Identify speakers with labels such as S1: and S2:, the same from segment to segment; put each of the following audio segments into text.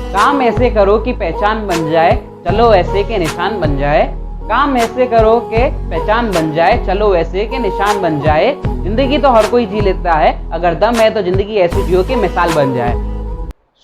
S1: काम ऐसे करो कि पहचान बन जाए, चलो ऐसे के निशान बन जाए। काम ऐसे करो कि पहचान बन जाए, चलो ऐसे के निशान बन जाए। जिंदगी तो हर कोई जी लेता है, अगर दम है तो जिंदगी ऐसी जियो कि मिसाल बन जाए।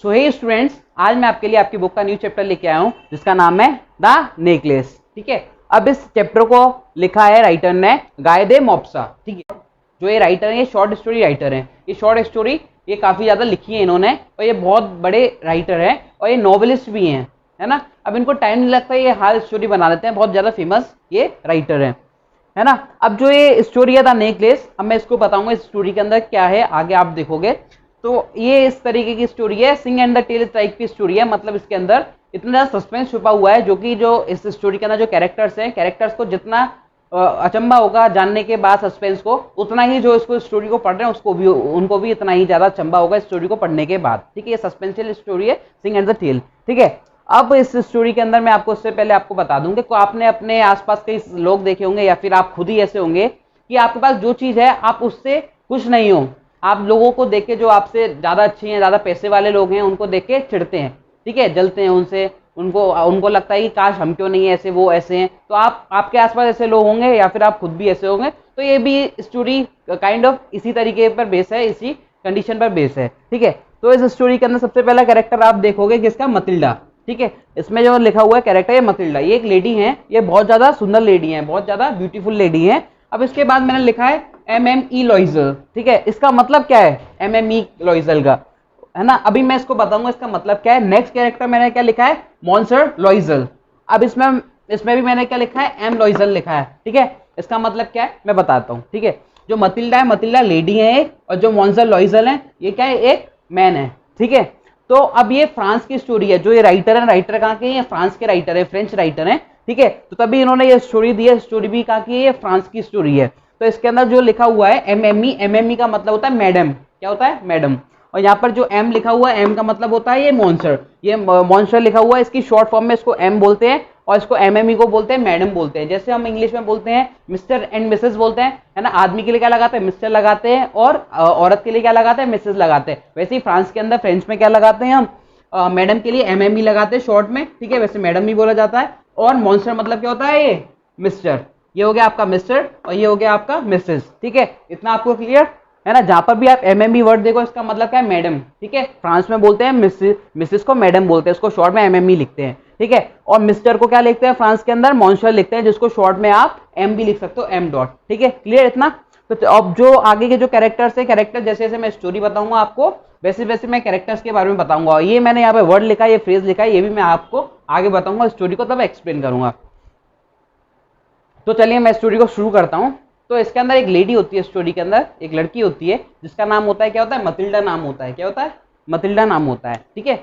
S1: सो हे स्टूडेंट्स, आज मैं आपके लिए आपकी बुक का न्यू चैप्टर लेके आया हूँ जिसका नाम है द नेकलेस। ठीक है, अब इस चैप्टर को लिखा है राइटर ने गायदे मॉप्सा। ठीक है, जो ये राइटर है ये शॉर्ट स्टोरी राइटर है। ये शॉर्ट स्टोरी ये काफ़ी ज़्यादा लिखी है इन्होंने, और ये बहुत बड़े राइटर हैं और ये नॉवेलिस्ट भी हैं, है ना। अब इनको टाइम नहीं लगता, ये हाल स्टोरी बना लेते हैं, बहुत ज़्यादा फेमस ये राइटर हैं, है ना। अब जो ये स्टोरी है द नेकलेस, अब मैं इसको बताऊंगा इस स्टोरी के अंदर क्या है, आगे आप देखोगे। तो ये इस तरीके की स्टोरी है, sing and the tell type की स्टोरी है। मतलब इसके अंदर इतना ज़्यादा सस्पेंस छुपा हुआ है, जो कि जो इस स्टोरी के अंदर जो कैरेक्टर्स हैं, कैरेक्टर्स को जितना अचंबा होगा जानने के बाद सस्पेंस को, उतना ही जो इसको स्टोरी को पढ़ रहे हैं उसको भी, उनको भी इतना ही ज़्यादा अचंबा होगा स्टोरी को पढ़ने के बाद। ठीक है, ये सस्पेंशियल स्टोरी है, सिंग एंड द टेल। ठीक है, अब इस स्टोरी के अंदर मैं आपको उससे पहले आपको बता दूं कि आपने अपने आसपास कई लोग देखे होंगे या फिर आप खुद ही ऐसे होंगे कि आपके पास जो चीज़ है आप उससे खुश नहीं हो। आप लोगों को देख के, जो आपसे ज़्यादा अच्छे हैं, ज़्यादा पैसे वाले लोग हैं, उनको देख के चिढ़ते हैं। ठीक है, जलते हैं उनसे, उनको लगता है कि काश हम क्यों नहीं ऐसे, वो ऐसे हैं। तो आपके आसपास ऐसे लोग होंगे या फिर आप खुद भी ऐसे होंगे। तो ये भी स्टोरी काइंड ऑफ इसी तरीके पर बेस है, इसी कंडीशन पर बेस है। ठीक है, तो इस स्टोरी के अंदर सबसे पहला कैरेक्टर आप देखोगे किसका, मतिल्डा। ठीक है, इसमें जो लिखा हुआ है कैरेक्टर है मतिल्डा, ये एक लेडी है, ये बहुत ज़्यादा सुंदर लेडी है, बहुत ज़्यादा ब्यूटीफुल लेडी है। अब इसके बाद मैंने लिखा है MME लॉइजल। ठीक है, इसका मतलब क्या है MME लॉइजल का, है ना। अभी मैं इसको बताऊंगा इसका मतलब क्या है। नेक्स्ट कैरेक्टर मैंने क्या लिखा है, मॉन्सर लॉइजल। अब इसमें भी मैंने क्या लिखा है, M लॉइजल लिखा है। ठीक है, इसका मतलब क्या है मैं बताता हूँ। ठीक है, जो मतिल्डा है, मतिल्डा लेडी है एक, और जो मॉन्सर लॉइजल है ये क्या है, एक मैन है। ठीक है, तो अब ये फ्रांस की स्टोरी है। जो ये राइटर है, राइटर कहाँ के, ये फ्रांस के राइटर है, फ्रेंच राइटर है। ठीक है, तो तभी इन्होंने ये स्टोरी दी है, स्टोरी भी कहाँ की है, ये फ्रांस की स्टोरी है। तो इसके अंदर जो लिखा हुआ है MME का मतलब होता है मैडम। क्या होता है, मैडम। और यहाँ पर जो M लिखा हुआ है, M का मतलब होता है ये मॉन्स्टर। ये मॉन्स्टर लिखा हुआ है, इसकी शॉर्ट फॉर्म में इसको M बोलते हैं, और इसको MME को बोलते हैं मैडम बोलते हैं। जैसे हम इंग्लिश में बोलते हैं मिस्टर एंड मिसेस बोलते हैं, है ना। आदमी के लिए क्या लगाते हैं, मिस्टर लगाते हैं, और औरत के लिए क्या लगाते हैं, मिसेस लगाते हैं। वैसे ही फ्रांस के अंदर फ्रेंच में क्या लगाते हैं हम, मैडम के लिए MME लगाते हैं शॉर्ट में। ठीक है, वैसे मैडम ही बोला जाता है। और मॉन्स्टर मतलब क्या होता है, ये मिस्टर। ये हो गया आपका मिस्टर, और ये हो गया आपका मिसेस। ठीक है, इतना आपको क्लियर है ना। जहां पर भी आप MME वर्ड देखो, इसका मतलब क्या है, मैडम। ठीक है, फ्रांस में बोलते हैं मिसेस को मैडम बोलते हैं, इसको शॉर्ट में MME लिखते हैं। ठीक है, और मिस्टर को क्या लिखते हैं फ्रांस के अंदर, मॉन्स्टर लिखते हैं, जिसको शॉर्ट में आप M भी लिख सकते हो, M डॉट। ठीक है, क्लियर इतना। तो अब जो आगे के जो कैरेक्टर्स है, कैरेक्टर जैसे जैसे मैं स्टोरी बताऊंगा आपको, वैसे वैसे मैं कैरेक्टर्स के बारे में बताऊंगा। ये मैंने यहाँ पे वर्ड लिखा है, ये फ्रेज लिखा है, ये भी मैं आपको आगे बताऊंगा स्टोरी को, तब एक्सप्लेन करूंगा। तो चलिए मैं स्टोरी को शुरू करता हूँ। तो इसके अंदर एक लेडी होती है, स्टोरी के अंदर एक लड़की होती है जिसका नाम होता है, क्या होता है, मतिल्डा नाम होता है। क्या होता है, मतिल्डा नाम होता है। ठीक है,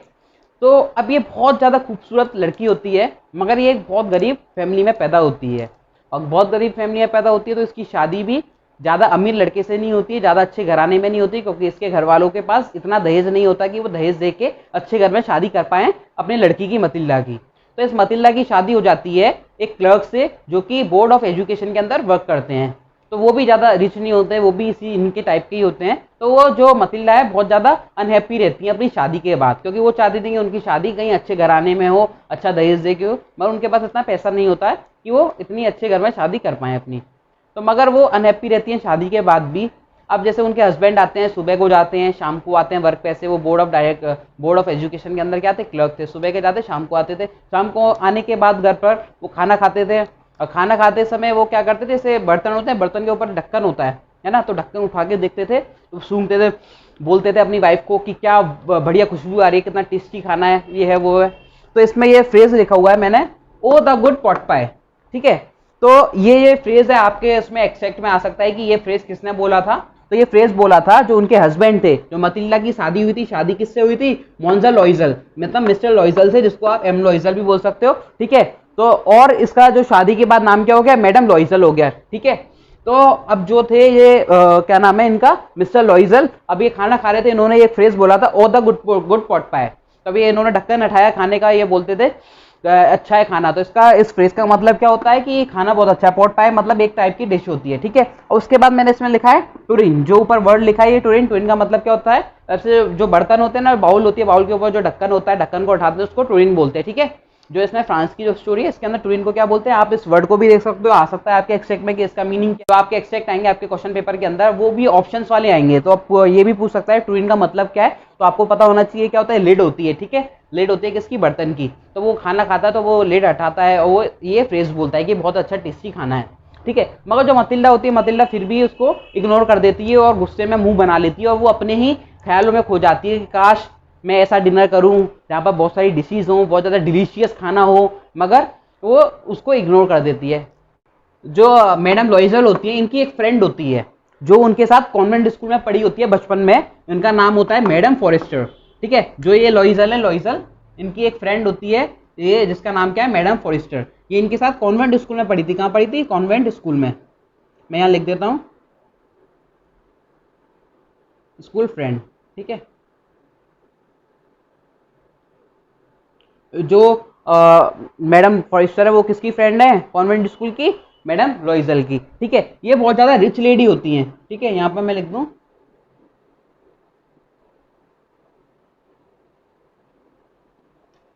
S1: तो अब ये बहुत ज़्यादा खूबसूरत लड़की होती है, मगर ये एक बहुत गरीब फैमिली में पैदा होती है। और बहुत गरीब फैमिली में पैदा होती है, तो इसकी शादी भी ज़्यादा अमीर लड़के से नहीं होती है, ज़्यादा अच्छे घराने में नहीं होती, क्योंकि इसके घर वालों के पास इतना दहेज नहीं होता कि वो दहेज दे के अच्छे घर में शादी कर पाएँ अपनी लड़की की, मतिल्डा की। तो इस मतिल्डा की शादी हो जाती है एक क्लर्क से, जो कि बोर्ड ऑफ एजुकेशन के अंदर वर्क करते हैं। तो वो भी ज़्यादा रिच नहीं होते हैं, वो भी इसी इनके टाइप के ही होते हैं। तो वो जो मतिल्डा है बहुत ज़्यादा अनहैप्पी रहती है अपनी शादी के बाद, क्योंकि वो चाहती थी कि उनकी शादी कहीं अच्छे घराने में हो, अच्छा दहेज दे के हो, मगर उनके पास इतना पैसा नहीं होता है कि वो इतनी अच्छे घर में शादी कर पाएँ अपनी। तो मगर वो अनहैप्पी रहती हैं शादी के बाद भी। अब जैसे उनके हस्बैंड आते हैं, सुबह को जाते हैं, शाम को आते हैं वर्क पे। से वो बोर्ड ऑफ एजुकेशन के अंदर क्या थे, क्लर्क थे। सुबह के जाते, शाम को आते थे। शाम को आने के बाद घर पर वो खाना खाते थे, और खाना खाते समय वो क्या करते थे, जैसे बर्तन होते हैं, बर्तन के ऊपर ढक्कन होता है ना, तो ढक्कन उठा के देखते थे, तो सूंघते थे, बोलते थे अपनी वाइफ को कि क्या बढ़िया खुशबू आ रही है, कितना टेस्टी खाना है, ये है वो है। तो इसमें ये फ्रेज लिखा हुआ है मैंने, ओ द गुड पॉट पाए। ठीक है, तो ये फ्रेज है आपके इसमें एक्सैक्ट में आ सकता है कि ये फ्रेज किसने बोला था। तो ये फ्रेज बोला था जो उनके हस्बैंड थे, जो मतिल्डा की शादी हुई थी। शादी किससे हुई थी, मॉन्सर लॉइजल, मतलब मिस्टर लॉइजल से, जिसको आप M लॉइजल भी बोल सकते हो। ठीक है, तो और इसका जो शादी के बाद नाम क्या हो गया, मैडम लॉइजल हो गया। ठीक है, तो अब जो थे ये क्या नाम है इनका, मिस्टर लॉइजल। अब ये खाना खा रहे थे, इन्होंने ये फ्रेज बोला था, ओ द गुड पॉट पाए। तभी इन्होंने ढक्कन उठाया खाने का, ये बोलते थे अच्छा है खाना, तो इसका इस फ्रेज का मतलब क्या होता है कि खाना बहुत अच्छा है। पॉट पाई मतलब एक टाइप की डिश होती है, ठीक है। और उसके बाद मैंने इसमें लिखा है टुरिन, जो ऊपर वर्ड लिखा है ये टुरिन। टुरिन का मतलब क्या होता है, ऐसे जो बर्तन होते हैं ना, बाउल होती है, बाउल के ऊपर जो ढक्कन होता है, ढक्कन को उठाते हैं उसको टुरिन बोलते हैं, ठीक है। जो इसमें फ्रांस की जो स्टोरी है इसके अंदर टुरिन को क्या बोलते हैं, आप इस वर्ड को भी देख सकते हो, आ सकता है आपके एक्सपेक्ट में कि इसका मीनिंग क्या। तो आपके एक्सपेक्ट आएंगे आपके क्वेश्चन पेपर के अंदर, वो भी ऑप्शंस वाले आएंगे, तो आप ये भी पूछ सकता है टुरिन का मतलब क्या है। तो आपको पता होना चाहिए क्या होता है, लिड होती है, ठीक है। लिड होती है किसकी, बर्तन की। तो वो खाना खाता है तो वो लिड हटाता है और वो ये फ्रेज बोलता है कि बहुत अच्छा टेस्टी खाना है, ठीक है। मगर जो मतिल्डा होती है, मतिल्डा फिर भी उसको इग्नोर कर देती है और गुस्से में मुंह बना लेती है और वो अपने ही ख्यालों में खो जाती है कि काश मैं ऐसा डिनर करूं जहाँ पर बहुत सारी डिशेज हो, बहुत ज़्यादा डिलीशियस खाना हो, मगर वो उसको इग्नोर कर देती है। जो मैडम लॉइजल होती है इनकी एक फ्रेंड होती है जो उनके साथ कॉन्वेंट स्कूल में पढ़ी होती है बचपन में, इनका नाम होता है मैडम फॉरेस्टर, ठीक है। जो ये लॉइजल है, लॉइजल इनकी एक फ्रेंड होती है, ये जिसका नाम क्या है, मैडम फॉरेस्टर। ये इनके साथ कॉन्वेंट स्कूल में पढ़ी थी। कहाँ पढ़ी थी, कॉन्वेंट स्कूल में। मैं यहाँ लिख देता हूँ स्कूल फ्रेंड, ठीक है। जो मैडम फॉरेस्टर है वो किसकी फ्रेंड है, कॉन्वेंट स्कूल की मैडम लॉइजल की, ठीक है। ये बहुत ज्यादा रिच लेडी होती हैं, ठीक है। यहाँ पर मैं लिख दूं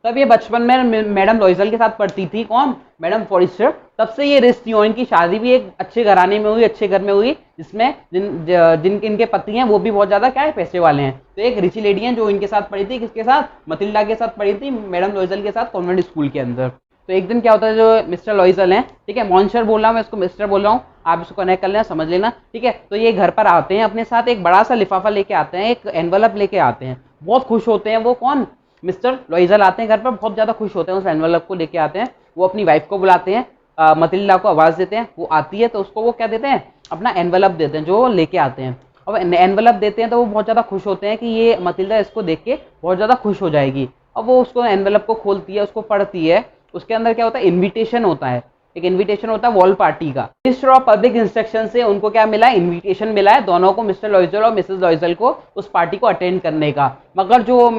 S1: तब ये बचपन में मैडम लॉइजल के साथ पढ़ती थी, कौन, मैडम फॉरेस्टर। तब से ये रिश्ती हुई, इनकी शादी भी एक अच्छे घराने में हुई, अच्छे घर में हुई, जिसमें जिनके इनके पति हैं वो भी बहुत ज्यादा क्या है, पैसे वाले हैं। तो एक रिची लेडी हैं जो इनके साथ पढ़ी थी, किसके साथ, मतिल्डा के साथ पढ़ी थी, मैडम लॉइजल के साथ कॉन्वेंट स्कूल के अंदर। तो एक दिन क्या होता है, जो मिस्टर लॉइजल हैं, ठीक है, मॉन्शर बोल रहा हूँ मैं इसको, मिस्टर बोल रहा हूँ, आप इसको कनेक्ट कर लेना, समझ लेना, ठीक है। तो ये घर पर आते हैं, अपने साथ एक बड़ा सा लिफाफा लेके आते हैं, एक एनवलप लेके आते हैं। बहुत खुश होते हैं वो, कौन, मिस्टर लॉइजल आते हैं घर पर, बहुत ज़्यादा खुश होते हैं, उस एनवलप को लेके आते हैं। वो अपनी वाइफ को बुलाते हैं, मतिल्डा को आवाज़ देते हैं, वो आती है तो उसको वो क्या देते हैं, अपना एनवलप देते हैं जो लेके आते हैं। अब एनवलप देते हैं तो वो बहुत ज़्यादा खुश होते हैं कि ये मतिल्डा इसको देख के बहुत ज़्यादा खुश हो जाएगी। अब वो उसको एनवलप को खोलती है, उसको पढ़ती है। उसके अंदर क्या होता है, इन्विटेशन होता है, एक इन्विटेशन होता है वॉल पार्टी का। मिनिस्टर ऑफ पब्लिक इंस्ट्रक्शन से उनको क्या मिला है, इन्विटेशन मिला है, दोनों को, मिस्टर लॉइजल और मिसेस लॉइजल को, उस पार्टी को अटेंड करने का। मगर जो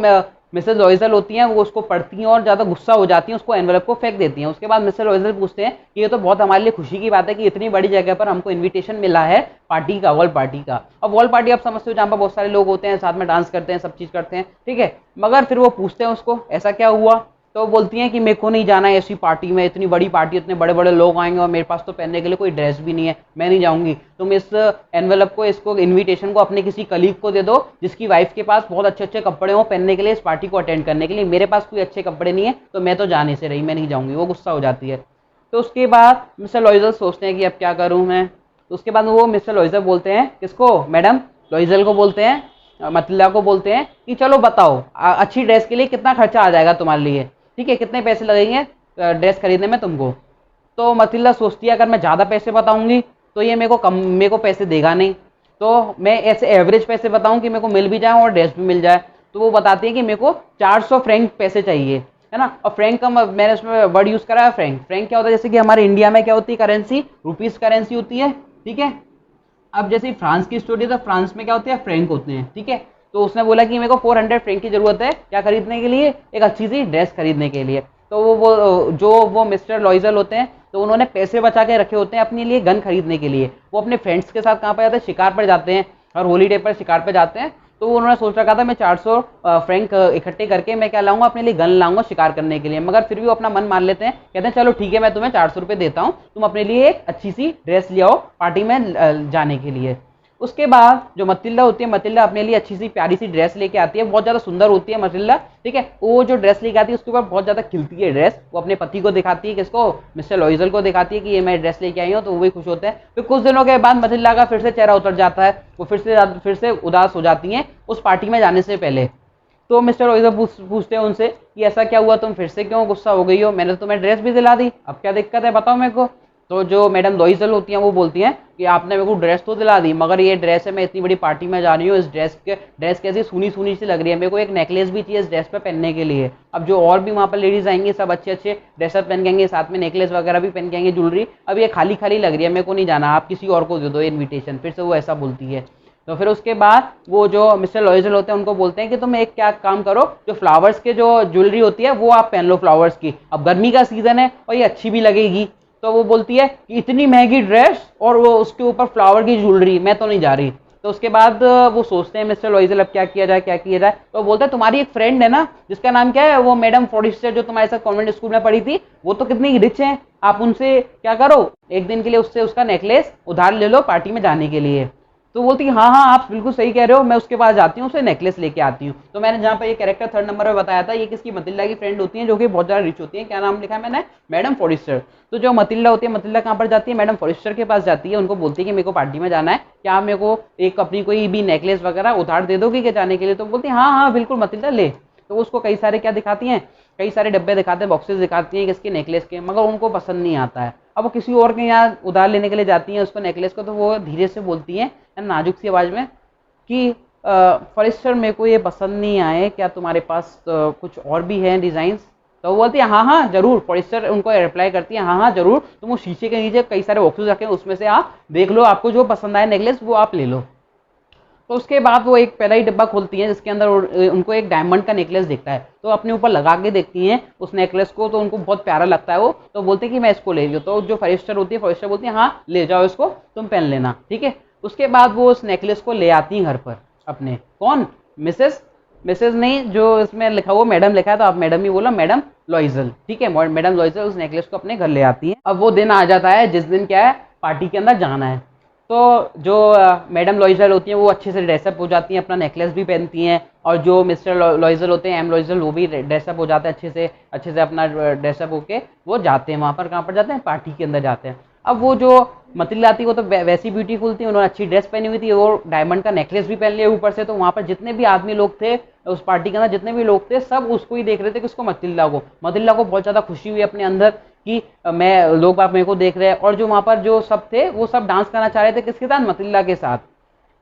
S1: मिसेस लॉइजल होती हैं वो उसको पढ़ती हैं और ज़्यादा गुस्सा हो जाती हैं, उसको एनवलप को फेंक देती हैं। उसके बाद मिस्टर लॉइजल पूछते हैं कि ये तो बहुत हमारे लिए खुशी की बात है कि इतनी बड़ी जगह पर हमको इन्विटेशन मिला है पार्टी का, वॉल पार्टी का। अब वॉल पार्टी आप समझते हो जहाँ पर बहुत सारे लोग होते हैं, साथ में डांस करते हैं, सब चीज़ करते हैं, ठीक है। मगर फिर वो पूछते हैं उसको ऐसा क्या हुआ, तो वो बोलती हैं कि मेरे को नहीं जाना है ऐसी पार्टी में, इतनी बड़ी पार्टी, इतने बड़े बड़े लोग आएंगे और मेरे पास तो पहनने के लिए कोई ड्रेस भी नहीं है, मैं नहीं जाऊंगी। तुम इस एनवेलप को, इसको इनविटेशन को अपने किसी कलीग को दे दो जिसकी वाइफ के पास बहुत अच्छे अच्छे कपड़े हो पहनने के लिए, इस पार्टी को अटेंड करने के लिए। मेरे पास कोई अच्छे कपड़े नहीं है तो मैं तो जाने से रही, मैं नहीं जाऊंगी। वो गुस्सा हो जाती है। तो उसके बाद मिस्टर लॉइजल सोचते हैं कि अब क्या करूँ मैं। तो उसके बाद वो मिस्टर लॉइजल बोलते हैं, किसको, मैडम लॉइजल को बोलते हैं, मतिल्डा को बोलते हैं कि चलो बताओ अच्छी ड्रेस के लिए कितना खर्चा आ जाएगा तुम्हारे लिए, ठीक है, कितने पैसे लगेंगे ड्रेस खरीदने में तुमको। तो मतिल्डा सोचती है अगर मैं ज़्यादा पैसे बताऊंगी तो ये मेरे को पैसे देगा नहीं, तो मैं ऐसे एवरेज पैसे बताऊं कि मेरे को मिल भी जाए और ड्रेस भी मिल जाए। तो वो बताती है कि मेरे को 400 फ्रैंक पैसे चाहिए, है ना। और फ्रैंक का मैंने उसमें वर्ड यूज़ करा है फ्रैंक। फ्रैंक क्या होता है, जैसे कि हमारे इंडिया में क्या होती है करेंसी, रुपीज़ करेंसी होती है, ठीक है। अब जैसे फ्रांस की स्टोरी, तो फ्रांस में क्या होती है, फ्रैंक होते हैं, ठीक है। तो उसने बोला कि मेरे को 400 फ्रैंक की जरूरत है, क्या खरीदने के लिए, एक अच्छी सी ड्रेस खरीदने के लिए। तो वो मिस्टर लॉइजल होते हैं, तो उन्होंने पैसे बचा के रखे होते हैं अपने लिए गन खरीदने के लिए। वो अपने फ्रेंड्स के साथ कहाँ पर जाते हैं, शिकार पर जाते हैं, और हॉलीडे पर शिकार पर जाते हैं। तो उन्होंने सोच रखा था मैं 400 फ्रैंक इकट्ठे करके मैं क्या लाऊंगा, अपने लिए गन लाऊंगा शिकार करने के लिए। मगर फिर भी वो अपना मन मान लेते हैं, कहते हैं चलो ठीक है मैं तुम्हें 400 रुपये देता हूँ, तुम अपने लिए एक अच्छी सी ड्रेस ले आओ पार्टी में जाने के लिए। उसके बाद जो मतिल्डा होती है, मतिल्डा अपने लिए अच्छी सी प्यारी सी ड्रेस लेके आती है, बहुत ज़्यादा सुंदर होती है मतिल्डा, ठीक है। वो जो ड्रेस लेके आती है उसके ऊपर बहुत ज़्यादा खिलती है ड्रेस। वो अपने पति को दिखाती है, किसको, मिस्टर लॉइजल को दिखाती है कि ये मैं ड्रेस लेके आई हूँ, तो वो भी खुश होते हैं। फिर कुछ दिनों के बाद मतिल्डा का फिर से चेहरा उतर जाता है, वो फिर से उदास हो जाती हैं उस पार्टी में जाने से पहले। तो मिस्टर लॉइजल पूछते हैं उनसे कि ऐसा क्या हुआ, तुम फिर से क्यों गुस्सा हो गई हो, मैंने तो तुम्हें ड्रेस भी दिला दी, अब क्या दिक्कत है बताओ मेरे को। तो जो मैडम लॉइजल होती हैं वो बोलती हैं कि आपने मेरे को ड्रेस तो दिला दी, मगर ये ड्रेस है, मैं इतनी बड़ी पार्टी में जा रही हूँ, इस ड्रेस कैसी सूनी सूनी सी लग रही है, मेरे को एक नेकलेस भी चाहिए इस ड्रेस पे पहनने के लिए। अब जो और भी वहाँ पर लेडीज आएंगी सब अच्छे अच्छे ड्रेसअप पहन के आएंगे, साथ में नेकलेस वगैरह भी पहन के आएंगे, ज्वेलरी। अब ये खाली खाली लग रही है, मेरे को नहीं जाना, आप किसी और को दे दो इन्विटेशन। फिर से वो ऐसा बोलती है। तो फिर उसके बाद वो जो मिस्टर लॉइजल होते हैं उनको बोलते हैं कि तुम एक क्या काम करो, जो फ्लावर्स के जो ज्वेलरी होती है वो आप पहन लो फ्लावर्स की, अब गर्मी का सीजन है और ये अच्छी भी लगेगी। तो वो बोलती है कि इतनी महंगी ड्रेस और वो उसके ऊपर फ्लावर की ज्वेलरी, मैं तो नहीं जा रही। तो उसके बाद वो सोचते हैं मिस्टर लॉइजल अब क्या किया जाए क्या किया जाए। तो बोलते हैं तुम्हारी एक फ्रेंड है ना जिसका नाम क्या है, वो मैडम फॉरेस्टर जो तुम्हारे साथ कॉन्वेंट स्कूल में पढ़ी थी, वो तो कितनी रिच है, आप उनसे क्या करो एक दिन के लिए उससे उसका नेकलेस उधार ले लो पार्टी में जाने के लिए। तो बोलती है हाँ हाँ आप बिल्कुल सही कह रहे हो, मैं उसके पास जाती हूँ, उसे नेकलेस लेके आती हूँ। तो मैंने जहाँ पर ये कैरेक्टर थर्ड नंबर में बताया था, ये किसकी, मतिल्डा की फ्रेंड होती है जो कि बहुत ज़्यादा रिच होती है। क्या नाम लिखा है मैंने, मैडम फॉरेस्टर। तो जो मतिल्डा होती है, मतिल्डा कहाँ पर जाती है, मैडम फॉरेस्टर के पास जाती है, उनको बोलती है कि मेरे को पार्टी में जाना है, क्या आप मेरे को एक अपनी कोई भी नेकलेस वगैरह उधार दे दोगी क्या जाने के लिए। तो बोलती है हाँ हाँ बिल्कुल मतिल्डा ले। तो उसको कई सारे क्या दिखाती हैं, कई सारे डब्बे दिखाते हैं, बॉक्सेस दिखाती हैं किसके, नेकलेस के, मगर उनको पसंद नहीं आता है। अब वो किसी और के यहाँ उधार लेने के लिए जाती हैं उसको नेकलेस को, तो वो धीरे से बोलती हैं नाजुक सी आवाज़ में कि फॉरेस्टर मेरे को ये पसंद नहीं आए, क्या तुम्हारे पास कुछ और भी है डिज़ाइंस। तो वो बोलती है हाँ हाँ जरूर। फॉरेस्टर उनको रिप्लाई करती है हाँ हाँ जरूर, तुम वो शीशे के नीचे कई सारे बॉक्सेस रखे हैं, उसमें से आप देख लो, आपको जो पसंद आए नेकलेस वो आप ले लो। तो उसके बाद वो एक पहला ही डब्बा खोलती हैं जिसके अंदर उनको एक डायमंड का नेकलेस दिखता है। तो अपने ऊपर लगा के देखती हैं उस नेकलेस को, तो उनको बहुत प्यारा लगता है वो, तो बोलते हैं कि मैं इसको ले लूँ। तो जो फॉरेस्टर होती है, फॉरेस्टर बोलती है हाँ ले जाओ इसको, तुम पहन लेना, ठीक है। उसके बाद वो उस नेकलेस को ले आती हैं घर पर अपने, कौन, मिसेस, मिसेस नहीं, जो इसमें लिखा हुआ मैडम लिखा है तो आप मैडम ही बोला, मैडम लॉइजल, ठीक है। मैडम लॉइजल उस नेकलेस को अपने घर ले आती हैं। अब वो दिन आ जाता है जिस दिन क्या है, पार्टी के अंदर जाना है। तो जो मैडम लॉइजल होती हैं वो अच्छे से ड्रेसअप हो जाती हैं, अपना नेकलेस भी पहनती हैं, और जो मिस्टर लॉइजल होते हैं, एम लॉइजल, वो भी ड्रेसअप हो जाते हैं अच्छे से अपना ड्रेसअप होके वो जाते हैं वहाँ पर, कहाँ पर जाते हैं, पार्टी के अंदर जाते हैं। अब वो जो मतिल्डा थी वो तो वैसी ब्यूटीफुल थी, उन्होंने अच्छी ड्रेस पहनी हुई थी और डायमंड का नेकलेस भी पहन लिया ऊपर से। तो वहाँ पर जितने भी आदमी लोग थे उस पार्टी के अंदर, जितने भी लोग थे सब उसको ही देख रहे थे, किसको, मतिल्डा को बहुत ज़्यादा खुशी हुई अपने अंदर कि मैं, लोग बाग मेरे को देख रहे हैं। और जो वहाँ पर जो सब थे वो सब डांस करना चाह रहे थे किसके साथ, मतिल्डा के साथ।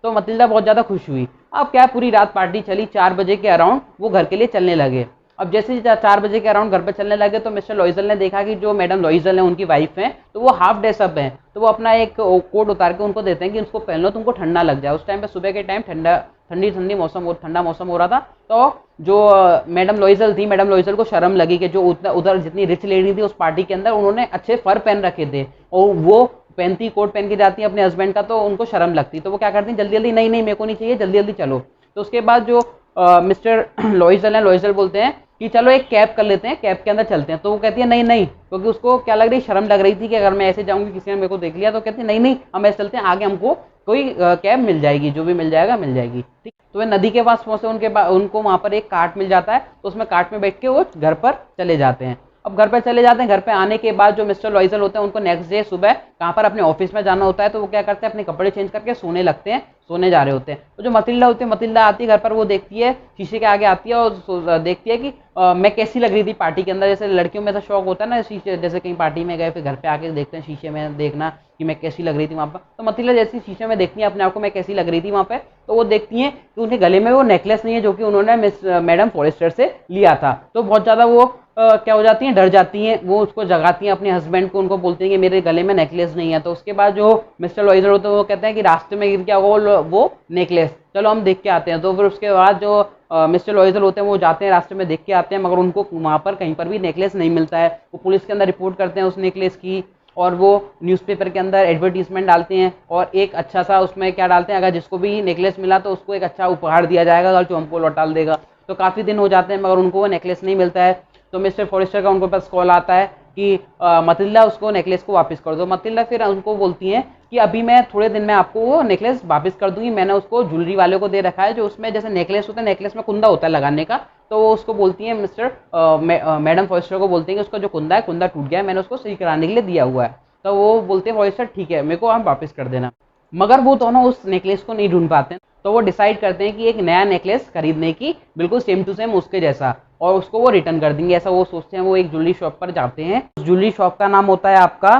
S1: तो मतिल्डा बहुत ज़्यादा खुश हुई। अब क्या, पूरी रात पार्टी चली, 4 बजे के अराउंड वो घर के लिए चलने लगे। अब जैसे ही 4 बजे के अराउंड घर पर चलने लगे तो मिस्टर लॉइजल ने देखा कि जो मैडम लॉइजल है उनकी वाइफ है तो वो हाफ ड्रेसअप है। तो वो अपना एक कोट उतार के उनको देते हैं कि उसको पहन लो, तुमको ठंडा लग जाए। उस टाइम पे सुबह के टाइम ठंडी ठंडी मौसम, ठंडा मौसम हो रहा था। तो जो मैडम लॉइजल थी, मैडम लॉइजल को शर्म लगी कि जो उधर जितनी रिच लेडी थी उस पार्टी के अंदर, उन्होंने अच्छे फर पहन रखे थे और वो पहनती, कोट पहन के जाती है अपने हस्बैंड का, तो उनको शर्म लगती। तो वो क्या करती, जल्दी जल्दी, नहीं नहीं मेरे को नहीं चाहिए, जल्दी जल्दी चलो। तो उसके बाद जो मिस्टर लॉइजल है, लॉइजल बोलते हैं कि चलो एक कैब कर लेते हैं, कैब के अंदर चलते हैं। तो वो कहती है नहीं नहीं, क्योंकि उसको क्या लग रही, शर्म लग रही थी कि अगर मैं ऐसे जाऊंगी किसी ने मेरे को देख लिया। तो कहती है नहीं नहीं हम ऐसे चलते हैं, आगे हमको कोई कैब मिल जाएगी, जो भी मिल जाएगा मिल जाएगी, ठीक। तो वे नदी के पास पहुंचे, उनको वहां पर एक कार्ट मिल जाता है, तो उसमें कार्ट में बैठ के वो घर पर चले जाते हैं। अब घर पर चले जाते हैं, घर पे आने के बाद जो मिस्टर लॉइजल होते हैं उनको नेक्स्ट डे सुबह कहाँ पर, अपने ऑफिस में जाना होता है। तो वो क्या करते हैं, अपने कपड़े चेंज करके सोने लगते हैं, सोने जा रहे होते हैं। तो जो मतिल्डा होती है, मतिल्डा आती है घर पर, वो देखती है, शीशे के आगे आती है और देखती है कि मैं कैसी लग रही थी पार्टी के अंदर। जैसे लड़कियों में ऐसा शौक होता है ना, शीशे, जैसे कहीं पार्टी में गए फिर घर पे आके देखते हैं शीशे में देखना कि मैं कैसी लग रही थी वहाँ पर। तो मतिल्डा जैसी शीशे में देखती है अपने आप को, मैं कैसी लग रही थी वहाँ पे, तो वो देखती है कि उनके गले में वो नेकलेस नहीं है जो कि उन्होंने मैडम फॉरेस्टर से लिया था। तो बहुत ज़्यादा वो क्या हो जाती हैं, डर जाती हैं। वो उसको जगाती हैं अपने हस्बैंड को, उनको बोलती हैं कि मेरे गले में नेकलेस नहीं है। तो उसके बाद जो मिस्टर लॉइजर होते हैं वो कहते हैं कि रास्ते में गिर गया वो नेकलेस, चलो हम देख के आते हैं। तो फिर उसके बाद जो मिस्टर लॉइजर होते हैं वो जाते हैं, रास्ते में देख के आते हैं, मगर उनको वहाँ पर कहीं पर भी नेकलेस नहीं मिलता है। वो पुलिस के अंदर रिपोर्ट करते हैं उस नेकलेस की, और वो न्यूज़पेपर के अंदर एडवर्टीजमेंट डालते हैं, और एक अच्छा सा उसमें क्या डालते हैं, अगर जिसको भी नेकलेस मिला तो उसको एक अच्छा उपहार दिया जाएगा अगर जो हमको लौटा देगा। तो काफ़ी दिन हो जाते हैं मगर उनको वो नेकलेस नहीं मिलता है। तो मिस्टर फॉरेस्टर का उनको पास कॉल आता है कि मतिल्डा उसको नेकलेस को वापस कर दो। मतिल्डा फिर उनको बोलती हैं कि अभी मैं थोड़े दिन में आपको वो नेकलेस वापस कर दूंगी, मैंने उसको ज्वेलरी वाले को दे रखा है, जो उसमें जैसे नेकलेस होता है, नेकलेस में कुंदा होता है लगाने का। तो वो उसको बोलती है, मैडम फॉरेस्टर को बोलती है कि उसका जो कुंदा है, कुंदा टूट गया है, मैंने उसको सही कराने के लिए दिया हुआ है। तो वो बोलते हैं फॉरेस्टर ठीक है, मेरे को आप वापस कर देना। मगर वो दोनों उस नेकलेस को नहीं ढूंढ पाते, तो वो डिसाइड करते हैं कि एक नया नेकलेस खरीदने की, बिल्कुल सेम टू सेम उसके जैसा, और उसको वो रिटर्न कर देंगे, ऐसा वो सोचते हैं। वो एक ज्वेलरी शॉप पर जाते हैं, उस ज्वेलरी शॉप का नाम होता है आपका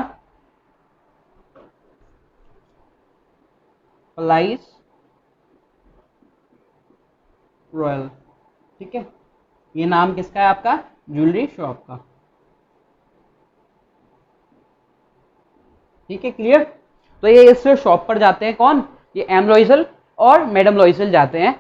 S1: पलाइस रॉयल, ठीक है। ये नाम किसका है, आपका ज्वेलरी शॉप का, ठीक है, क्लियर। तो ये इस शॉप पर जाते हैं, कौन, ये एम लॉइजल और मैडम लॉइसल जाते हैं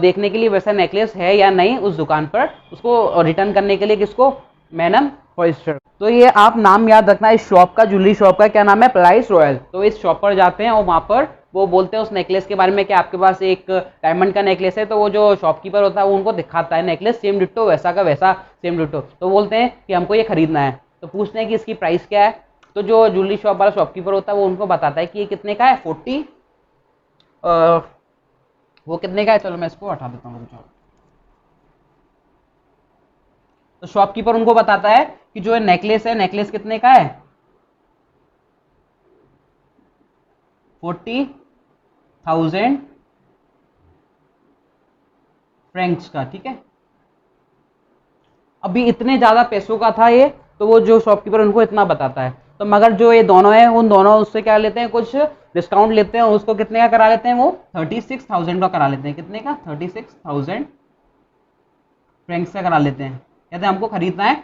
S1: देखने के लिए वैसा नेकलेस है या नहीं उस दुकान पर, उसको रिटर्न करने के लिए। किसको? Madam Forestier. तो ये आप नाम याद रखना इस शॉप का, ज्वेलरी शॉप का क्या नाम है? Price royal. तो इस शॉप पर जाते हैं और वहाँ पर वो बोलते हैं उस नेकलेस के बारे में कि आपके पास एक डायमंड का नेकलेस है। तो वो जो शॉपकीपर होता है वो उनको दिखाता है नेकलेस, सेम डिट्टो वैसा का वैसा, सेम डिट्टो। तो बोलते हैं कि हमको ये खरीदना है। तो पूछते हैं कि इसकी प्राइस क्या है। तो जो ज्वेलरी शॉप वाला शॉपकीपर होता है वो उनको बताता है कि ये कितने का है, 40 वो कितने का है। चलो मैं इसको हटा देता हूँ। तो शॉपकीपर उनको बताता है कि जो नेकलेस है, नेकलेस कितने का है, 40,000 फ्रैंक्स का। ठीक है, अभी इतने ज्यादा पैसों का था ये, तो वो जो शॉपकीपर उनको इतना बताता है। तो मगर जो ये दोनों हैं उन दोनों उससे क्या लेते हैं, कुछ डिस्काउंट लेते हैं, उसको कितने का करा लेते हैं, वो 36,000 का करा लेते हैं। कितने का? 36,000 फ्रैंक्स का करा लेते हैं। कहते हैं हमको खरीदना है,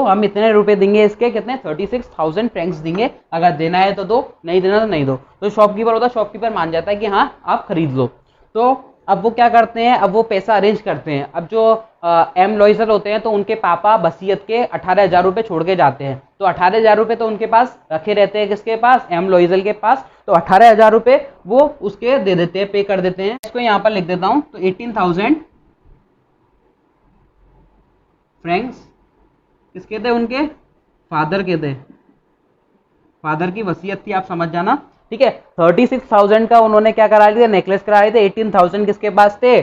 S1: हम इतने रुपए देंगे इसके, कितने? 36,000 फ्रैंक्स देंगे, अगर देना है तो दो, नहीं देना तो नहीं दो। तो शॉपकीपर होता है, शॉपकीपर मान जाता है कि हाँ आप खरीद लो। तो अब वो क्या करते हैं, अब वो पैसा अरेंज करते हैं। अब जो एम लॉइजर होते हैं तो उनके पापा वसीयत के 18,000 रुपये छोड़ के जाते हैं। तो 18,000 रुपये तो उनके पास रखे रहते हैं, किसके पास? एम लॉइजल के पास। तो 18,000 रुपये वो उसके दे देते हैं, पे कर देते हैं। इसको यहाँ पर लिख देता हूँ। तो 18,000 फ्रैंक्स किसके थे? उनके फादर के थे, फादर की वसीयत थी, आप समझ जाना। ठीक है, 36,000 का उन्होंने क्या करा लिया, नेकलेस करा लिए थे। 18,000 किसके पास थे?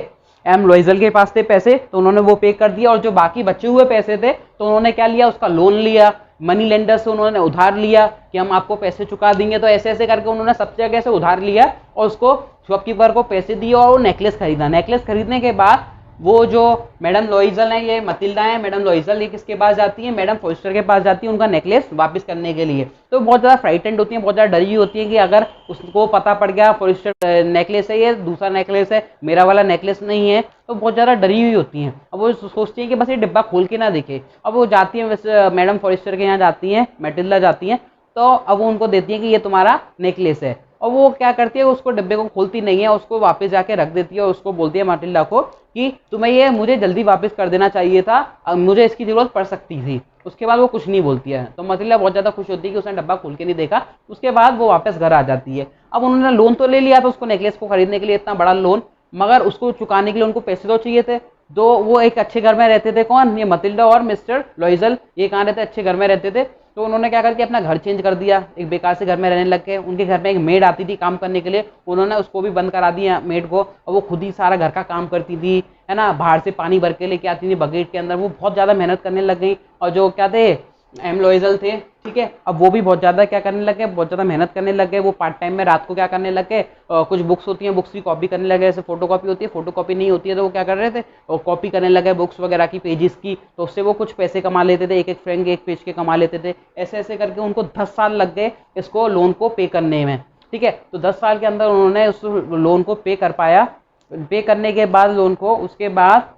S1: एम लॉइजल के पास थे पैसे, तो उन्होंने वो पे कर दिया। और जो बाकी बचे हुए पैसे थे तो उन्होंने क्या लिया, उसका लोन लिया, मनी लेंडर से उन्होंने उधार लिया कि हम आपको पैसे चुका देंगे। तो ऐसे ऐसे करके उन्होंने सब जगह से उधार लिया और उसको शॉपकीपर को पैसे दिए और वो नेकलेस खरीदा। नेकलेस खरीदने के बाद वो जो मैडम लॉइजल है, ये मतिल्डा है, मैडम लॉइजल ये किसके पास जाती है? मैडम फॉरेस्टर के पास जाती है उनका नेकलेस वापस करने के लिए। तो बहुत ज़्यादा फ्राइटेंड होती है, बहुत ज़्यादा डरी होती है कि अगर उसको पता पड़ गया फॉरेस्टर नेकलेस है, ये दूसरा नेकलेस है, मेरा वाला नेकलेस नहीं है, तो बहुत ज़्यादा डरी हुई होती हैं। अब वो सोचती है कि बस ये डिब्बा खोल के ना दिखे। अब वो जाती है वैसे मैडम फॉरेस्टर के यहाँ जाती हैं, मैटिल्डा जाती हैं। तो अब वो उनको देती है कि ये तुम्हारा नेकलेस है। और वो क्या करती है, उसको डिब्बे को खोलती नहीं है, उसको वापस जाके रख देती है और उसको बोलती है माटिल्डा को कि तुम्हें ये मुझे जल्दी वापस कर देना चाहिए था, अब मुझे इसकी जरूरत पड़ सकती थी। उसके बाद वो कुछ नहीं बोलती है। तो माटिल्डा बहुत ज्यादा खुश होती है कि उसने डब्बा खोल के नहीं देखा। उसके बाद वो वापस घर आ जाती है। अब उन्होंने लोन तो ले लिया था उसको नेकलेस को खरीदने के लिए, इतना बड़ा लोन, मगर उसको चुकाने के लिए उनको पैसे तो चाहिए थे। तो वो एक अच्छे घर में रहते थे, कौन? ये मतिल्डा और मिस्टर लॉइजल, ये कहाँ रहते? अच्छे घर में रहते थे। तो उन्होंने क्या करके अपना घर चेंज कर दिया, एक बेकार से घर में रहने लग गए। उनके घर में एक मेड आती थी काम करने के लिए, उन्होंने उसको भी बंद करा दिया मेड को, और वो खुद ही सारा घर का काम करती थी, है ना। बाहर से पानी भर के लेके आती थी बकेट के अंदर। वो बहुत ज़्यादा मेहनत करने लग गई। और जो क्या थे, एम लॉइजल थे, ठीक है, अब वो भी बहुत ज़्यादा क्या करने लगे, बहुत ज़्यादा मेहनत करने लग गए। वो पार्ट टाइम में रात को क्या करने लग गए, कुछ बुक्स होती हैं, बुक्स की कॉपी करने लगे। जैसे फोटो कॉपी होती है, फोटो कॉपी नहीं होती है तो वो क्या कर रहे थे, और कॉपी करने लगे बुक्स वगैरह की, पेजेस की। तो उससे वो कुछ पैसे कमा लेते थे, एक एक फ्रैंक एक पेज के कमा लेते थे। ऐसे ऐसे करके उनको 10 साल लग गए इसको लोन को पे करने में। ठीक है, तो 10 साल के अंदर उन्होंने उस लोन को पे कर पाया। पे करने के बाद लोन को, उसके बाद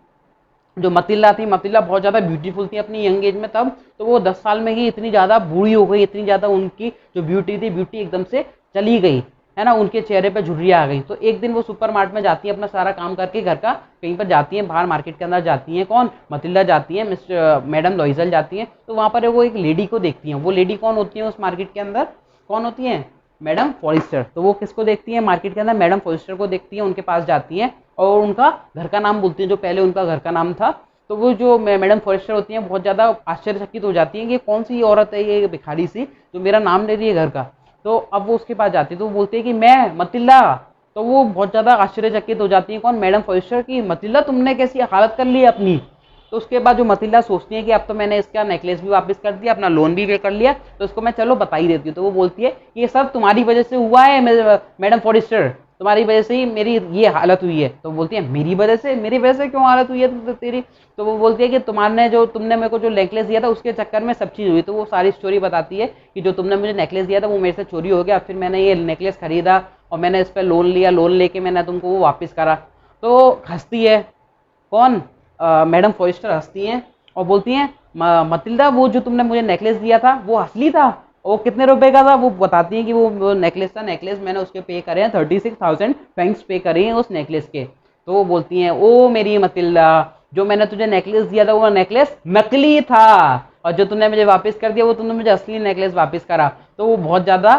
S1: जो मतिल्ला थी, मतिल्ला बहुत ज़्यादा ब्यूटीफुल थी अपनी यंग एज में तब। तो वो 10 साल में ही इतनी ज़्यादा बूढ़ी हो गई, इतनी ज़्यादा उनकी जो ब्यूटी थी, ब्यूटी एकदम से चली गई, है ना। उनके चेहरे पे झुर्रियाँ आ गई। तो एक दिन वो सुपर मार्ट में जाती है, अपना सारा काम करके घर का, कहीं पर जाती हैं बाहर मार्केट के अंदर जाती हैं। कौन? मतिल्डा जाती है, मिस्टर मैडम लॉइजल जाती हैं। तो वहाँ पर वो एक लेडी को देखती हैं। वो लेडी कौन होती है उस मार्केट के अंदर? कौन होती है? Madam Forestier. तो वो किसको देखती है मार्केट के अंदर? मैडम फॉरेस्टर को देखती है, उनके पास जाती हैं और उनका घर का नाम बोलती हैं, जो पहले उनका घर का नाम था। तो वो जो मैडम फॉरेस्टर होती हैं बहुत ज़्यादा आश्चर्यचकित हो जाती हैं कि कौन सी औरत है ये भिखारी सी जो मेरा नाम ले रही है घर का। तो अब वो उसके पास जाती है, तो वो बोलती है कि मैं मतिल्ला। तो वो बहुत ज़्यादा आश्चर्यचकित हो जाती है, कौन? मैडम फॉरेस्टर की, मतिल्ला तुमने कैसी हालत कर ली है अपनी। तो उसके बाद जो मतिल्ला सोचती है कि अब तो मैंने इसका नेकलेस भी वापस कर दिया, अपना लोन भी पे कर लिया, तो उसको मैं चलो बता ही देती हूँ। तो वो बोलती है ये सब तुम्हारी वजह से हुआ है मैडम फॉरेस्टर, तुम्हारी वजह से ही मेरी ये हालत हुई है। तो बोलती है मेरी वजह से? मेरी वजह से क्यों हालत हुई है तेरी? तो वो बोलती है कि तुमने मेरे को जो नेकलेस दिया था उसके चक्कर में सब चीज़ हुई। तो वो सारी स्टोरी बताती है कि जो तुमने मुझे नेकलेस दिया था वो मेरे से चोरी हो गया, फिर मैंने ये नेकलेस खरीदा और मैंने इस पर लोन लिया, लोन लेके मैंने तुमको वो वापस करा। तो हंसती है, कौन? मैडम फॉरेस्टर हंसती हैं और बोलती हैं मतिल्डा वो जो तुमने मुझे नेकलेस दिया था वो असली था? वो कितने रुपए का था वो बताती है कि वो नेकलेस था, नेकलेस मैंने उसके पे करे हैं 36,000 फ्रैंक्स पे करे हैं उस नेकलेस के। तो वो बोलती हैं ओ मेरी मतिल्दा, जो मैंने तुझे नेकलेस दिया था वो नेकलेस नकली था, और जो तूने मुझे वापस कर दिया वो तूने मुझे असली नेकलेस वापस करा। तो वो बहुत ज्यादा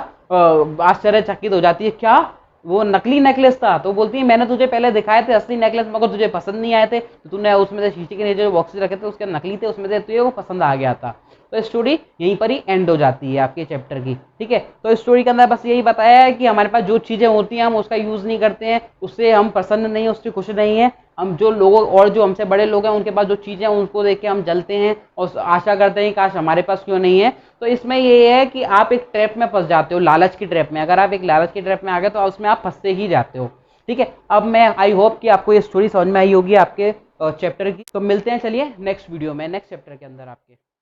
S1: आश्चर्यचकित हो जाती है, क्या वो नकली नेकलेस था? तो बोलती है मैंने तुझे पहले दिखाए थे असली नेकलेस, मगर तुझे पसंद नहीं आए थे, तो तूने उसमें से शीशे के नीचे जो बॉक्सेस रखे थे उसके नकली थे, उसमें से तुझे वो पसंद आ गया था। तो स्टोरी यहीं पर ही एंड हो जाती है आपके चैप्टर की। ठीक है, तो स्टोरी के अंदर बस यही बताया है कि हमारे पास जो चीजें होती हैं हम उसका यूज नहीं करते हैं, उससे हम प्रसन्न नहीं है, उससे खुश नहीं है। हम जो लोगों और जो हमसे बड़े लोग हैं उनके पास जो चीजें हैं उनको देख के हम जलते हैं और आशा करते हैं काश हमारे पास क्यों नहीं है। तो इसमें ये है कि आप एक ट्रैप में फंस जाते हो, लालच की ट्रैप में। अगर आप एक लालच की ट्रैप में आ गए तो उसमें आप फंसते ही जाते हो। ठीक है, अब मैं आई होप कि आपको ये स्टोरी समझ में आई होगी आपके चैप्टर की। तो मिलते हैं चलिए नेक्स्ट वीडियो में, नेक्स्ट चैप्टर के अंदर आपके।